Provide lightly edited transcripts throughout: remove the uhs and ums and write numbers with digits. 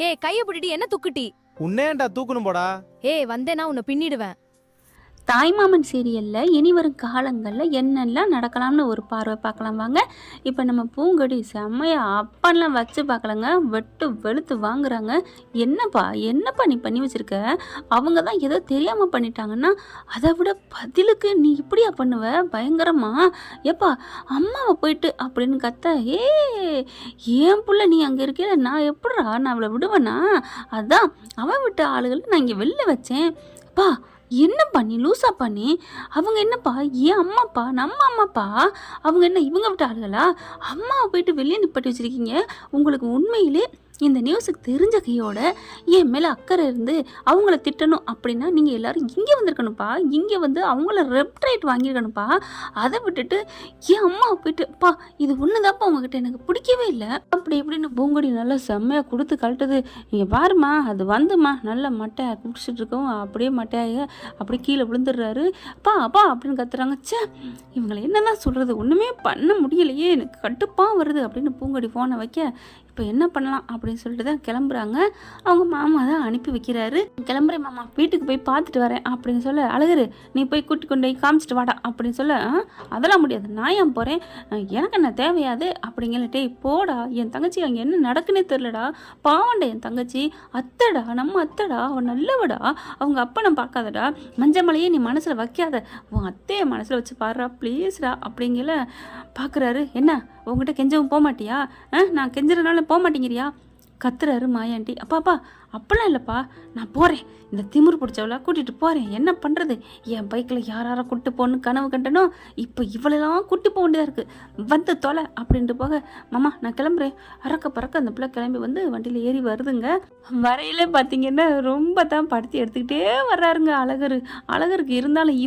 ஏய் கைய பிடிட்டி என்ன துக்குட்டி? உன்னேண்டா தூக்கணும் போடா. ஏய் வந்தேனா உன்னை பின்னிடுவேன். தாய்மாமன் சீரியலில் இனி வரும் காலங்களில் என்னெல்லாம் நடக்கலாம்னு ஒரு பார்வை பார்க்கலாம் வாங்க. இப்போ நம்ம பூங்கொடி செம்மையாக அப்பெல்லாம் வச்சு பார்க்கலங்க, வெட்டு வெளுத்து வாங்குறாங்க. என்னப்பா நீ பண்ணி வச்சுருக்க? அவங்க தான் ஏதோ தெரியாமல் பண்ணிட்டாங்கன்னா அதை விட பதிலுக்கு நீ இப்படியா பண்ணுவ? பயங்கரமா எப்பா அம்மாவை போயிட்டு அப்படின்னு கத்த. ஏன் புள்ள நீ அங்கே இருக்க, நான் எப்படா நான் அவளை விடுவேனா? அதான் அவன் விட்ட ஆளுகளை நான் இங்கே வெளில வச்சேன். பா என்னப்பா நீ லூசா பண்ணி? அவங்க என்னப்பா ஏன் அம்மாப்பா, நம்ம அம்மாப்பா. அவங்க என்ன இவங்க விட்ட ஆளுகளா? அம்மாவை போயிட்டு வெளியே நிப்பாட்டி வச்சுருக்கீங்க. உங்களுக்கு உண்மையிலே இந்த நியூஸுக்கு தெரிஞ்ச கையோட என் மேலே அக்கறை இருந்து அவங்கள திட்டணும் அப்படின்னா நீங்கள் எல்லோரும் இங்கே வந்திருக்கணும்ப்பா. இங்கே வந்து அவங்கள ரெப்ட்ரைட் வாங்கியிருக்கணும்ப்பா. அதை விட்டுட்டு என் அம்மாவை போயிட்டு பா இது ஒன்று தான்ப்பா உங்ககிட்ட எனக்கு பிடிக்கவே இல்லை அப்படி எப்படின்னு பூங்கொடி நல்லா செம்மையாக கொடுத்து கழட்டுது. நீங்கள் பாருமா அது வந்துமா நல்லா மட்டையை குடிச்சிட்டு இருக்கோம், அப்படியே மட்டையாக அப்படியே கீழே விழுந்துடுறாரு. அப்பா அப்படின்னு கத்துறாங்க. சே இவங்களை என்ன தான் சொல்கிறது, ஒன்றுமே பண்ண முடியலையே, எனக்கு கட்டுப்பாக வருது அப்படின்னு பூங்கொடி ஃபோனை வைக்க இப்போ என்ன பண்ணலாம் அப்படின்னு சொல்லிட்டு தான் கிளம்புறாங்க. அவங்க மாமா தான் அனுப்பி வைக்கிறாரு. கிளம்புறேன் மாமா, வீட்டுக்கு போய் பார்த்துட்டு வரேன் அப்படின்னு சொல்ல, அழகரு நீ போய் கூட்டி கொண்டு போய் காமிச்சிட்டு வாடா அப்படின்னு சொல்ல, அதெல்லாம் முடியாது, நான் ஏன் போகிறேன், எனக்கு என்ன தேவையாது அப்படிங்கலட்டே போடா, என் தங்கச்சி அங்கே என்ன நடக்குன்னே தெரிலடா, பாவண்டா என் தங்கச்சி, அத்தடா நம்ம அத்தடா, அவன் நல்லவடா, அவங்க அப்பனை பார்க்காதடா, மஞ்சமலையே நீ மனசில் வைக்காத, உன் அத்தையை மனசில் வச்சு பாடுறா ப்ளீஸ்டா அப்படிங்கல பார்க்குறாரு. என்ன உங்ககிட்ட கெஞ்சவும் போக மாட்டியா? நான் கெஞ்சுறதுனால போக மாட்டேங்கிறியா கத்துறாரு மாயாண்டி. அப்பாப்பா அப்பெல்லாம் இல்லைப்பா, நான் போகிறேன், இந்த திமிரு பிடிச்சவளை கூட்டிகிட்டு போகிறேன், என்ன பண்ணுறது, என் பைக்கில் யாரை கூப்பிட்டு போகணுன்னு கனவு கண்டனோ, இப்போ இவளெல்லாம் கூட்டி போக வேண்டியதாக இருக்குது, வந்து தொலை அப்படின்ட்டு போக, மாமா நான் கிளம்புறேன், பறக்க அந்த பிள்ளை கிளம்பி வந்து வண்டியில் ஏறி வருதுங்க. வரையிலே பார்த்தீங்கன்னா ரொம்ப தான் படுத்தி எடுத்துக்கிட்டே வர்றாருங்க அழகருக்கு. இருந்தாலும்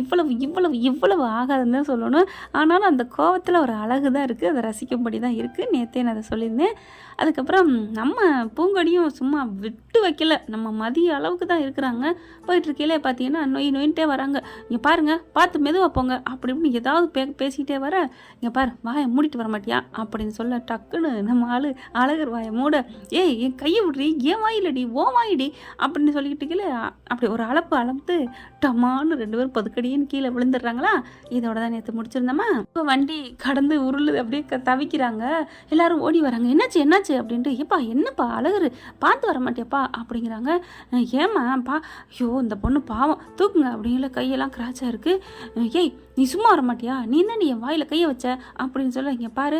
இவ்வளவு ஆகாதுன்னு தான் சொல்லணும். ஆனாலும் அந்த கோவத்தில் ஒரு அழகு தான் இருக்குது, அதை ரசிக்கும்படி தான் இருக்குது. நேற்றே நான் அதை சொல்லியிருந்தேன். அதுக்கப்புறம் நம்ம பூங்கொடியும் சும்மா விட்டு வைக்கல, நம்ம மதிய அளவுக்கு தான் இருக்கிறாங்க. போயிட்டுருக்கையிலே பார்த்தீங்கன்னா நொயின்ட்டே வராங்க. இங்கே பாருங்கள் பார்த்து மெதுவாக போங்க அப்படி இப்படின்னு ஏதாவது பேசிக்கிட்டே வர, இங்கே பாரு வாயை மூடிட்டு வர மாட்டியா அப்படின்னு சொல்ல, டக்குன்னு நம்ம அழகர் வாயை மூட, ஏய் என் கையை விட்றி, ஏன் வாயிலடி ஓ வாயிடி அப்படின்னு சொல்லிக்கிட்டு அப்படி ஒரு அளப்பு டமான்னு 2 பேரும் பதுக்கடின்னு கீழே விழுந்துடுறாங்களா. இதோட தான் நேற்று முடிச்சிருந்தோமா. இப்போ வண்டி கடந்து உருளுது, அப்படியே தவிக்கிறாங்க. எல்லாரும் ஓடி வராங்க. என்னாச்சு அப்படின்ட்டு, ஏப்பா என்னப்பா அழகரு பார்த்து வர மாட்டியாப்பா அப்படிங்கிறாங்க. ஏம்மாப்பா, ஐயோ இந்த பொண்ணு பாவம் தூக்குங்க அப்படிங்கிற கையெல்லாம் கிராச்சாக இருக்குது. ஏய் நீ சும்மா வர மாட்டியா, நீ தான் என் வாயில் கையை வச்ச அப்படின்னு சொல்ல, இங்கே பாரு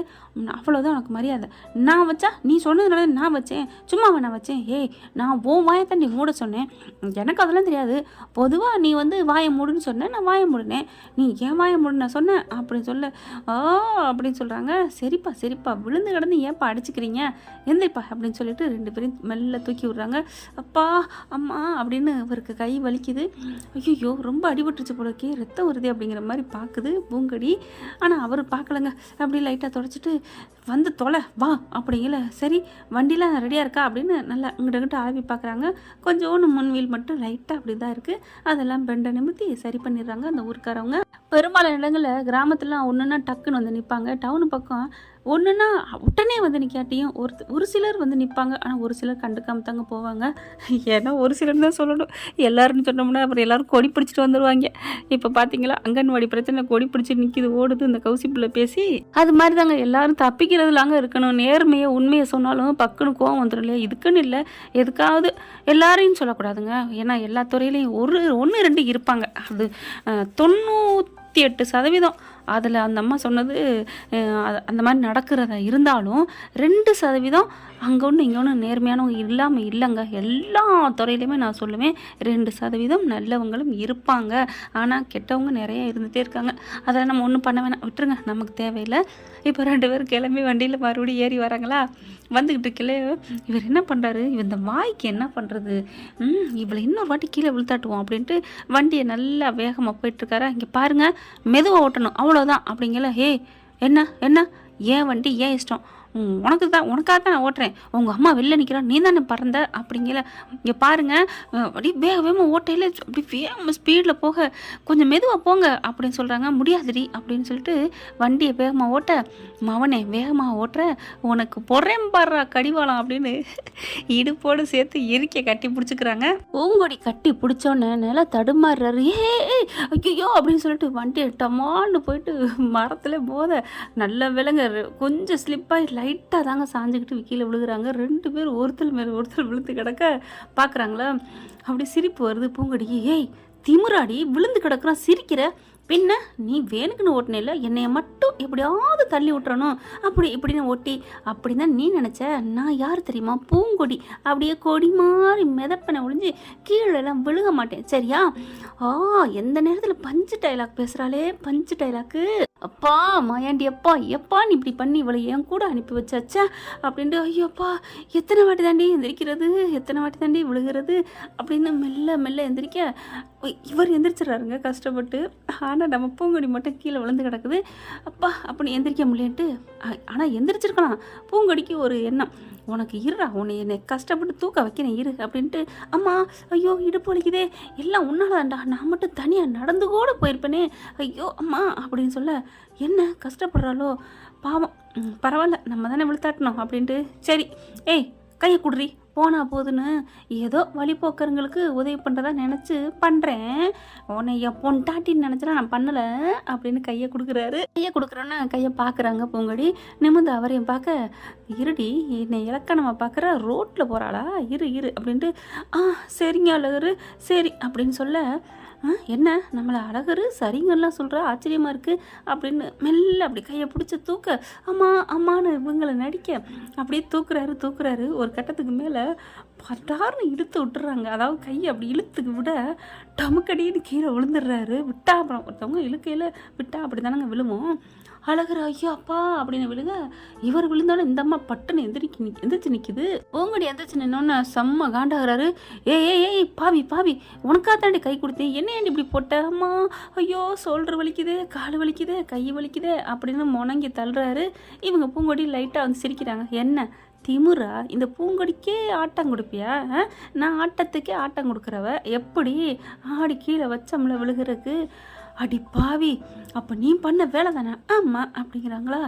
அவ்வளோதான் உனக்கு மரியாதை, நான் வச்சா நீ சொன்னதுனால நான் வச்சேன், சும்மாவை நான் வச்சேன், ஏய் நான் உன் வாயை தான் நீ மூட சொன்னேன், எனக்கு அதெல்லாம் தெரியாது, பொதுவாக நீ வந்து வாயை மூடுன்னு சொன்னேன், நான் வாயை மூடினேன், நீ ஏன் வாயை மூடு நான் சொன்னேன் அப்படின்னு சொல்ல, அப்படின்னு சொல்கிறாங்க. சரிப்பா விழுந்து கிடந்து ஏன்ப்பா அடிச்சுக்கிறீங்க, எந்திரிப்பா அப்படின்னு சொல்லிட்டு 2 பேரையும் மெல்ல தூக்கி விட்றாங்க. அப்பா அம்மா அப்படின்னு இவருக்கு கை வலிக்குது. ஐயோ ரொம்ப அடிபட்டுருச்சு போலக்கே, ரத்தம் வருது அப்படிங்கிற மாதிரி பார்க்குது பூங்கடி. ஆனால் அவர் பார்க்கலங்க. அப்படி லைட்டாக தொடச்சிட்டு வந்து தொலை வா அப்படிங்கல. சரி வண்டிலாம் ரெடியாக இருக்கா அப்படின்னு நல்லா இங்கிட்ட ஆவி பார்க்குறாங்க. கொஞ்சோன்னு முன்வீல் மட்டும் லைட்டாக அப்படி தான் இருக்குது, அதெல்லாம் பெண்டை நிமித்தி சரி பண்ணிடுறாங்க அந்த ஊருக்காரவங்க. பெரும்பாலான இடங்களில் கிராமத்துலாம் ஒன்றுன்னா டக்குன்னு வந்து நிற்பாங்க. டவுனு பக்கம் ஒன்றுன்னா உடனே வந்து நிற்காட்டியும் ஒரு சிலர் வந்து நிற்பாங்க. ஆனால் ஒரு சிலர் கண்டுக்காம தாங்க போவாங்க. ஏன்னா ஒரு சிலர் தான் சொல்லணும், எல்லாருன்னு சொன்னோம்னா அப்புறம் எல்லோரும் கொடி பிடிச்சிட்டு வந்துடுவாங்க. இப்போ பார்த்தீங்களா அங்கன்வாடி பிரச்சனை, கொடி பிடிச்சி நிற்கிது ஓடுது இந்த கௌசி பிள்ளை பேசி. அது மாதிரி தாங்க எல்லாரும் தப்பிக்கிறதுலாங்க இருக்கணும். நேர்மையை உண்மையை சொன்னாலும் பக்குன்னு கோவம் வந்துடும் இல்லையா. இதுக்குன்னு இல்லை, எதுக்காவது எல்லாரையும் சொல்லக்கூடாதுங்க. ஏன்னா எல்லா துறையிலையும் 1-2 இருப்பாங்க. அது 98% அதில் அந்த அம்மா சொன்னது அந்த மாதிரி நடக்கிறதா இருந்தாலும் 2% அங்கே ஒன்று இங்கே ஒன்று நேர்மையானவங்க இல்லாமல் இல்லைங்க. எல்லா துறையிலையுமே நான் சொல்லுவேன் 2% நல்லவங்களும் இருப்பாங்க. ஆனால் கெட்டவங்க நிறைய இருந்துகிட்டே இருக்காங்க. அதெல்லாம் நம்ம ஒன்றும் பண்ண வேணாம், விட்டுருங்க, நமக்கு தேவையில்லை. இப்போ 2 பேரும் கிளம்பி வண்டியில் மறுபடியும் ஏறி வராங்களா. வந்துக்கிட்டு இருக்கல இவர் என்ன பண்ணுறாரு, இவர் இந்த வாய்க்கு என்ன பண்ணுறது, இவளை இன்னொரு வாட்டி கீழே விழுத்தாட்டுவோம் அப்படின்ட்டு வண்டியை நல்லா வேகமாக போயிட்டுருக்காரா. இங்கே பாருங்கள் மெதுவாக ஓட்டணும் அவ்வளோதான் அப்படிங்கல. என்ன ஏன் வண்டி ஏன் இஷ்டம், உனக்காக தான் நான் ஓட்டுறேன், உங்கள் அம்மா வெளில நிற்கிறான், நீ தானே பறந்த அப்படிங்கிற. இங்கே பாருங்க, அப்படியே வேகமாக ஓட்டையில் அப்படி வேகமாக ஸ்பீடில் போக கொஞ்சம் மெதுவாக போங்க அப்படின்னு சொல்கிறாங்க. முடியாதுடி அப்படின்னு சொல்லிட்டு வண்டியை வேகமாக ஓட்ட, மவனே வேகமாக ஓட்டுற, உனக்கு பொறேன் பாடுறா கடிவாளம் அப்படின்னு இடுப்போடு சேர்த்து இறுக்கிய கட்டி பிடிச்சிக்கிறாங்க. பூங்கொடி கட்டி பிடிச்சோன்னே நில தடுமாறுறாரு. ஐயோ அப்படின்னு சொல்லிட்டு வண்டியை டமான்னு போயிட்டு மரத்தில் போத நல்ல விலங்க கொஞ்சம் ஸ்லிப்பாகி லைட்டாக தாங்க சாஞ்சுக்கிட்டு கீழே விழுகிறாங்க. 2 பேர் ஒருத்தர் மேலே ஒருத்தர் விழுந்து கிடக்க பார்க்குறாங்களா. அப்படி சிரிப்பு வருது பூங்கொடிக்கு. ஏய் திமுறாடி, விழுந்து கிடக்குறான் சிரிக்கிற, பின்ன நீ வேணுக்குன்னு ஓட்டினில்ல, என்னைய மட்டும் எப்படியாவது தள்ளி விட்டுறணும் அப்படி இப்படின்னு ஓட்டி அப்படின்னு தான் நீ நினச்ச. நான் யார் தெரியுமா? பூங்கொடி. அப்படியே கொடி மாதிரி மிதப்பனை ஒழிஞ்சு கீழெல்லாம் விழுக மாட்டேன் சரியா? எந்த நேரத்தில் பஞ்சு டைலாக் பேசுகிறாளே, பஞ்சு டைலாக்கு. அப்பா மாயாண்டி, எப்பா எப்பா நீ இப்படி பண்ணி இவளை என் கூட அனுப்பி வச்சாச்சா அப்படின்ட்டு, ஐயோப்பா எத்தனை வாட்டி தாண்டி எந்திரிக்கிறது, எத்தனை வாட்டி தாண்டி விழுகிறது அப்படின்னு மெல்ல மெல்ல எந்திரிக்க இவர் எந்திரிச்சிடறாருங்க கஷ்டப்பட்டு. ஆனால் நம்ம பூங்கொடி மட்டும் கீழே விழுந்து கிடக்குது. அப்பா அப்படி எந்திரிக்க முடியன்ட்டு. ஆனால் எந்திரிச்சிருக்கலாம். பூங்கொடிக்கு ஒரு எண்ணம், உனக்கு இருறா, உன்னை என்னை கஷ்டப்பட்டு தூக்க வைக்கிறேன் இரு அப்படின்ட்டு. அம்மா ஐயோ இடுப்பு வலிக்குதே, எல்லாம் உன்னாலதான்டா, நான் மட்டும் தனியாக நடந்து கூட போயிருப்பேனே, ஐயோ அம்மா அப்படின்னு சொல்ல, என்ன கஷ்டப்படுறாளோ பாவம், பரவாயில்ல நம்ம தானே விழுத்தாட்டணும் அப்படின்ட்டு. சரி ஏய் கையை குடுறி போனா போதுன்னு ஏதோ வழிபோக்கருங்களுக்கு உதவி பண்ணுறதா நினச்சி பண்ணுறேன், உன்னை என் பொண்டாட்டின்னு நினச்சலாம் நான் பண்ணலை அப்படின்னு கையை கொடுக்குறாரு. கையை கொடுக்குறோன்னு கையை பார்க்குறாங்க பூங்கொடி. நிமிந்து அவரையும் பார்க்க, இருடி என்னை இலக்கணமாக பார்க்குற, ரோட்டில் போகிறாளா, இரு இரு அப்படின்ட்டு. சரிங்க அழகரு சரி அப்படின்னு சொல்ல, என்ன நம்மளை அழகரு சரிங்கெல்லாம் சொல்கிறா, ஆச்சரியமாக இருக்குது அப்படின்னு மெல்ல அப்படி கையை பிடிச்சி தூக்க, அம்மா அம்மானு இவங்களை நடிக்க அப்படியே தூக்குறாரு. ஒரு கட்டத்துக்கு மேலே பட்டார்னு இழுத்து விட்டுறாங்க. அதாவது கையை அப்படி இழுத்துக்கு விட டமுக்கடின்னு கீழே விழுந்துடுறாரு. விட்டா அப்புறம் ஒருத்தவங்க இழுக்கையில் விட்டா அப்படி தானங்க விழுவோம். அழகர் ஐயோ அப்பா அப்படின்னு விழுக, இவர் விழுந்தாலும் இந்த அம்மா பட்டுன்னு எந்திரிச்சு நிற்கிது. பூங்கொடி எந்திரிச்சு நின்னோன்னு செம்ம காண்டாகிறாரு. ஏய் பாவி உனக்கா தாண்டி கை கொடுத்தேன், என்ன ஏண்டி இப்படி போட்ட, அம்மா ஐயோ ஷோல்டர் வலிக்குது, கால் வலிக்குது, கை வலிக்குது அப்படின்னு முணங்கி தள்ளுறாரு. இவங்க பூங்கொடி லைட்டாக வந்து சிரிக்கிறாங்க. என்ன திமுறா, இந்த பூங்கொடிக்கே ஆட்டம் கொடுப்பியா? நான் ஆட்டத்துக்கே ஆட்டம் கொடுக்குறவ, எப்படி ஆடி கீழே வச்சம்ல விழுகிறதுக்கு, அடி பாவி அப்போ நீ பண்ண வேலை தானே? ஆமாம் அப்படிங்கிறாங்களா.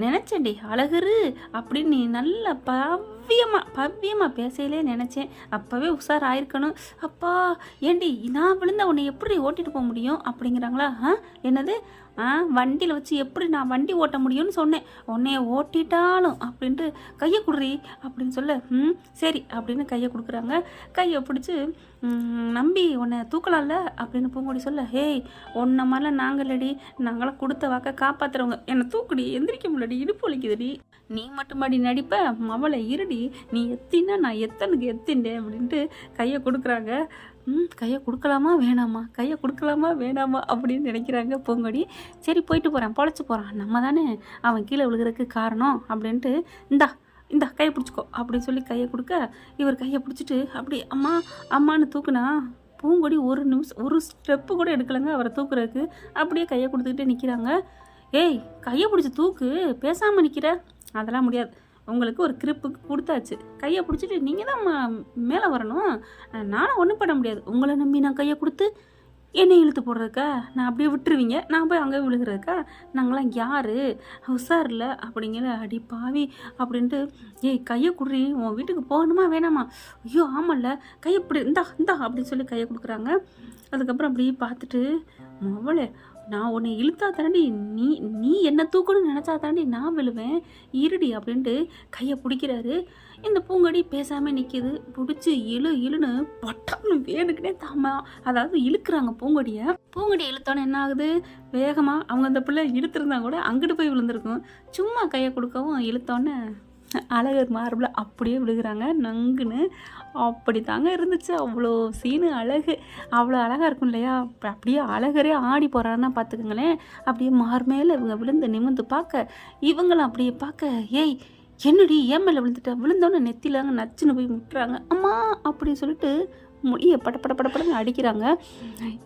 நினச்சேன்டி அழகரு அப்படின்னு நீ நல்லா பவ்யமாக பேசையிலே நினச்சேன், அப்போவே உஷார் ஆயிருக்கணும். அப்பா ஏண்டி நான் விழுந்த உன்னை எப்படி ஓட்டிகிட்டு போக முடியும் அப்படிங்கிறாங்களா. என்னது வண்டியில் வச்சு எப்படி நான் வண்டி ஓட்ட முடியும்னு சொன்னேன், உன்னைய ஓட்டிட்டாலும் அப்படின்ட்டு கையை கொடுறி அப்படின்னு சொல்ல, சரி அப்படின்னு கையை கொடுக்குறாங்க. கையை பிடிச்சி நம்பி உன்னை தூக்கலாம்ல அப்படின்னு பூங்கொடி சொல்ல, ஹேய் உன்னை மாதிரிலாம் நாங்களடி, நாங்களாம் கொடுத்த வாக்க காப்பாற்றுறவங்க, என்னை தூக்குடி, எந்திரிக்க முடியலடி, இடுப்பு வலிக்குதுடி, நீ மட்டுமாடி நடிப்ப, மவளை இருடி, நீ எத்தினா நான் எத்தனுக்கு எத்தின்டேன் அப்படின்ட்டு கையை கொடுக்குறாங்க. கையை கொடுக்கலாமா வேணாமா அப்படின்னு நினைக்கிறாங்க பூங்கொடி. சரி போயிட்டு போகிறான், பொழைச்சி போகிறான், நம்ம தானே அவன் கீழே விழுகிறதுக்கு காரணம் அப்படின்ட்டு, இந்தா கையை பிடிச்சிக்கோ அப்படின்னு சொல்லி கையை கொடுக்க, இவர் கையை பிடிச்சிட்டு அப்படி அம்மான்னு தூக்குனா பூங்கொடி ஒரு ஸ்டெப்பு கூட எடுக்கலைங்க அவரை தூக்குறதுக்கு. அப்படியே கையை கொடுத்துக்கிட்டே நிற்கிறாங்க. ஏய் கையை பிடிச்சி தூக்கு, பேசாமல் நிற்கிற, அதெல்லாம் முடியாது, உங்களுக்கு ஒரு கிரிப்புக்கு கொடுத்தாச்சு, கையை பிடிச்சிட்டு நீங்கள் தான் மேலே வரணும், நானும் ஒன்றும் பண்ண முடியாது, உங்களை நம்பி நான் கையை கொடுத்து என்னை இழுத்து போடுறதுக்கா, நான் அப்படியே விட்டுருவீங்க, நான் போய் அங்கே விழுகிறதுக்கா, நாங்களாம் யார் உஷார் இல்லை அப்படிங்கிற, அடி பாவி அப்படின்ட்டு. ஏய் கையை குடுறி, உன் வீட்டுக்கு போகணுமா வேணாமா, ஐயோ ஆமாம்ல கையை இப்படி இந்தா அப்படின்னு சொல்லி கையை கொடுக்குறாங்க. அதுக்கப்புறம் அப்படி பார்த்துட்டு, அவளே நான் உன்னை இழுத்தா தாண்டி நீ என்னை தூக்கணும்னு நினச்சா தாண்டி நான் விழுவேன், இருடி அப்படின்ட்டு கையை பிடிக்கிறாரு. இந்த பூங்கொடி பேசாமல் நிற்கிது. பிடிச்சி இழுன்னு பட்டான்னு வேணுக்குனே அதாவது இழுக்கிறாங்க பூங்கொடியை. இழுத்தோன்னே என்ன ஆகுது, வேகமாக அவங்க அந்த பிள்ளை இழுத்துருந்தா கூட அங்கிட்டு போய் விழுந்திருக்கும். சும்மா கையை கொடுக்கவும் இழுத்தோன்னே அழகர் மார்பில் அப்படியே விழுகிறாங்க நங்குன்னு. அப்படி தாங்க இருந்துச்சு. அவ்வளோ சீனு அழகு, அவ்வளோ அழகாக இருக்கும் இல்லையா? அப்படியே அழகரே ஆடி போகிறாருன்னா பார்த்துக்குங்களேன். அப்படியே மார்மேல இவங்க விழுந்து நிமிந்து பார்க்க, இவங்களும் அப்படியே பார்க்க, ஏய் என்னடி ஏன் மேலே விழுந்தோன்னே நெத்திலாங்க நச்சுன்னு போய் முட்டுறாங்க. அம்மா அப்படின்னு சொல்லிட்டு முடிய படப்படன்னு அடிக்கிறாங்க.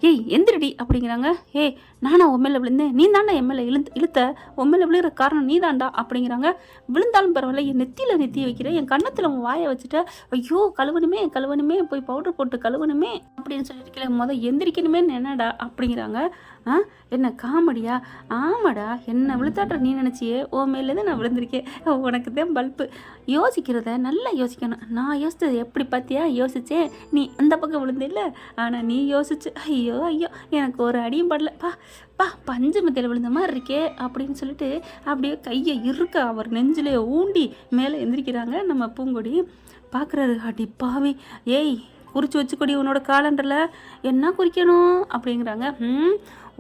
ஏய் எந்திரடி அப்படிங்கிறாங்க. ஏய் நானா உன் மேலே விழுந்தேன், நீ தாண்டா என் மேலே இழுத்த, உன் மேலே விழுகிற காரணம் நீ தாண்டா அப்படிங்கிறாங்க. விழுந்தாலும் பரவாயில்ல, என் நெத்தியில் நெத்தி வைக்கிறேன், என் கன்னத்தில் உன் வாயை வச்சுட்ட, ஐயோ கழுவணுமே போய் பவுடர் போட்டு கழுவணுமே அப்படின்னு சொல்லிட்டு கீழே எந்திரிக்கணுமே என்னடா அப்படிங்கிறாங்க. என்ன காமெடியா? ஆமாடா, என்ன விழுத்தாட்ட நீ நினச்சியே, ஓ மேலேருந்து நான் விழுந்திருக்கேன், உனக்கு தான் பல்ப்பு. யோசிக்கிறத நல்லா யோசிக்கணும். நான் யோசித்தது எப்படி பார்த்தியா? யோசித்தேன், நீ அந்த பக்கம் விழுந்தில்ல, ஆனால் நீ யோசிச்சு ஐயோ எனக்கு ஒரு அடியும் படல பஞ்சு மத்தியில் விழுந்த மாதிரி இருக்கே அப்படின்னு சொல்லிட்டு அப்படியே கையை இருக்க அவர் நெஞ்சிலே ஊண்டி மேலே எந்திரிக்கிறாங்க. நம்ம பூங்கொடி பார்க்குறாரு, அடி பாவி, ஏய் குறித்து வச்சுக்கொடி உன்னோட காலண்டரில், என்ன குறிக்கணும் அப்படிங்கிறாங்க.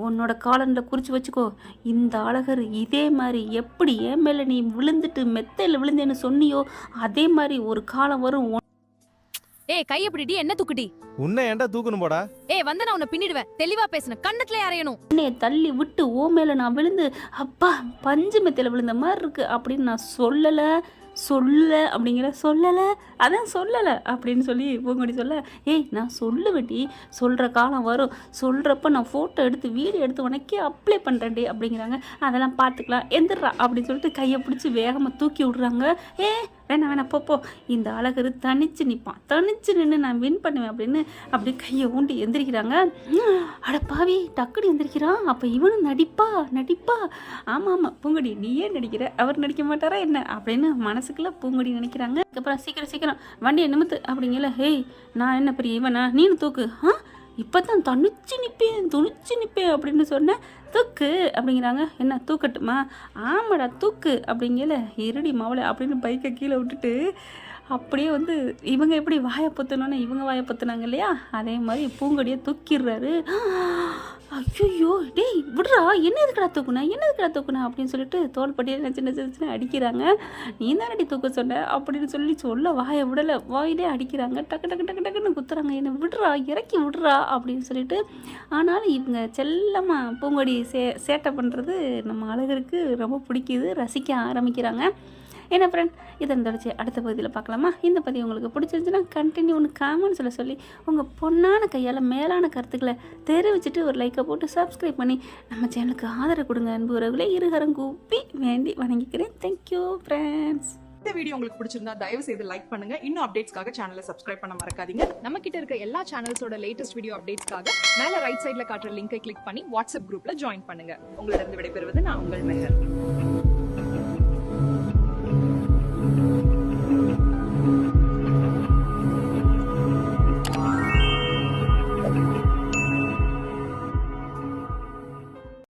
உன்னோட காலண்டில் குறித்து வச்சுக்கோ, இந்த அழகர் இதே மாதிரி எப்படி என் மேலே நீ விழுந்துட்டு மெத்தையில் விழுந்தேன்னு சொன்னியோ அதே மாதிரி ஒரு காலம் வரும். ஏய் கைய பிடிடி, என்ன தூக்குடி? உன்னை ஏன்டா தூக்கணும் போடா? ஏய் வந்த நான் உன்னை பின்னிடுவேன், தெளிவா பேசுன, கண்ணத்துல அறையணும். என்னைய தள்ளி விட்டு ஓ மேலே நான் விழுந்து அப்பா பஞ்சு மெத்தையில் விழுந்த மாதிரி இருக்கு அப்படின்னு நான் சொல்லலை அப்படிங்கிற சொல்லலை அப்படின்னு சொல்லி பூங்கொடி சொல்ல, ஏய் நான் சொல்லுவேன்டி, சொல்கிற காலம் வரும், சொல்கிறப்ப நான் ஃபோட்டோ எடுத்து வீடியோ எடுத்து உனக்கே அப்ளை பண்ணுறேன்டி அப்படிங்கிறாங்க. அதெல்லாம் பார்த்துக்கலாம், எந்திரா அப்படின்னு சொல்லிட்டு கையை பிடிச்சி வேகமாக தூக்கி விட்றாங்க. வேணாம் போ, இந்த அழகர் தனிச்சு நிற்பான், தனிச்சு நின்று நான் வின் பண்ணுவேன் அப்படின்னு அப்படி கையை ஊண்டி எந்திரிக்கிறாங்க. அட பாவி, டக்குனு எந்திரிக்கிறான். அப்போ இவனும் நடிப்பா. ஆமாம் பூங்கொடி நீ ஏன் நடிக்கிற, அவர் நடிக்க மாட்டாரா என்ன அப்படின்னு மனசுக்குள்ள பூங்கொடி நினைக்கிறாங்க. அதுக்கப்புறம் சீக்கிரம் வண்டியை நிமித்து அப்படிங்கல. ஹேய் நான் என்ன பெரிய இவனா, நீனு தூக்கு. இப்போ தான் துணிச்சு நிற்பேன் அப்படின்னு சொன்னேன், தூக்கு அப்படிங்கிறாங்க. என்ன தூக்கட்டுமா? ஆமாடா தூக்கு அப்படிங்கல. இருடி மாவளை அப்படின்னு பைக்கை கீழே விட்டுட்டு அப்படியே இவங்க எப்படி வாயை பொத்துனோன்னு இவங்க வாயை பொத்துனாங்க இல்லையா, அதே மாதிரி பூங்கொடியை தூக்கிடுறாரு. ஐயோ டேய் விட்றா, என்ன எதுக்கடா தூக்குனா அப்படின்னு சொல்லிட்டு தோள்பட்டியை சின்ன அடிக்கிறாங்க. நீ தானடி தூக்க சொன்ன அப்படின்னு சொல்ல வாயை விடலை, வாயிலே அடிக்கிறாங்க. டக்குன்னு குத்துறாங்க. என்னை விட்றா, இறக்கி விட்றா அப்படின்னு சொல்லிட்டு. ஆனாலும் இவங்க செல்லமாக பூங்கொடி சேட்டை பண்ணுறது நம்ம அழகருக்கு ரொம்ப பிடிக்குது, ரசிக்க ஆரம்பிக்கிறாங்க. என்ன ஃப்ரெண்ட், இதன் தொடர்ச்சி அடுத்த பகுதியில் பார்க்கலாமா? இந்த பதிவு உங்களுக்கு பிடிச்சிருந்துச்சுன்னா கண்டினியூ ஒன்று காமெண்ட்ஸில் சொல்லி உங்கள் பொண்ணான கையால் மேலான கருத்துக்களை தெரிவிச்சுட்டு ஒரு லைக்கை போட்டு சப்ஸ்கிரைப் பண்ணி நம்ம சேனலுக்கு ஆதரவு கொடுங்க. அன்பு உறவுகளை இருகரம் கூப்பி வேண்டி வணங்கிக்கிறேன். Thank you friends. இந்த வீடியோ உங்களுக்கு பிடிச்சிருந்தா தயவு செய்து லைக் பண்ணுங்க. இன்னும் அப்டேட்ஸ்க்காக சேனலை சப்ஸ்கிரைப் பண்ண மறக்காதீங்க. நம்ம கிட்ட இருக்க எல்லா சேனல்ஸோட லேட்டஸ்ட் வீடியோ அப்டேட்ஸ்க்காக மேல ரைட் சைடுல காட்டுற லிங்கை கிளிக் பண்ணி வாட்ஸ்அப் குரூப்ல ஜாயின் பண்ணுங்க. உங்களிடம் விடைபெறுவது நான் உங்கள் மெஹர்.